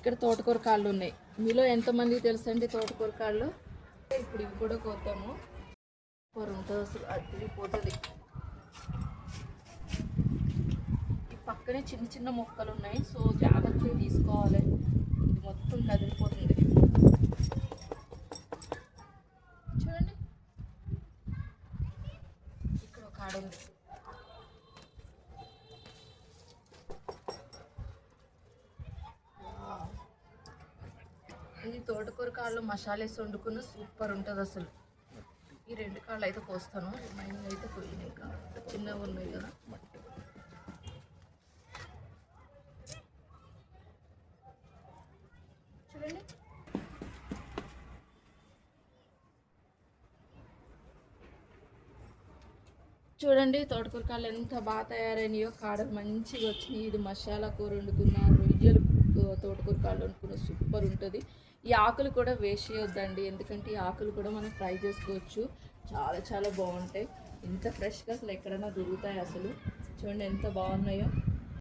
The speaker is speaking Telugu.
ఇక్కడ తోటకూర కాళ్ళు ఉన్నాయి. మీలో ఎంతమందికి తెలుసండి తోటకూర కాళ్ళు? ఇప్పుడు ఇవి కూడా కోద్దాము. కూర ఉంటుంది అసలు అదిరిపోతుంది. ఈ పక్కనే చిన్న చిన్న మొక్కలు ఉన్నాయి, సో జాగ్రత్తగా తీసుకోవాలి. ఇది మొత్తం కదిలిపోతుంది. చూడండి, ఇక్కడ ఒక ఆడ ఉంది. ఇది తోటకూర కాళ్ళు మసాలా వేసి వండుకున్న సూపర్ ఉంటుంది అసలు. ఈ 2 కాళ్ళు అయితే కోస్తాను, మైండ్ అయితే పోయినాయి. ఇంకా చిన్నగా ఉన్నాయి కదా. చూడండి, చూడండి తోటకూర కాళ్ళు ఎంత బాగా తయారైనాయో. కాడలు మంచిగా వచ్చినాయి. ఇది మసాలా కూర వండుకున్న, రొయ్యలు తోటకూర కాళ్ళు వండుకున్న సూపర్ ఉంటుంది. ఈ ఆకులు కూడా వేస్ట్ చేయొద్దండి, ఎందుకంటే ఈ ఆకులు కూడా మనం ఫ్రై చేసుకోవచ్చు. చాలా చాలా బాగుంటాయి. ఇంత ఫ్రెష్గా అసలు ఎక్కడైనా దొరుకుతాయి అసలు. చూడండి ఎంత బాగున్నాయో.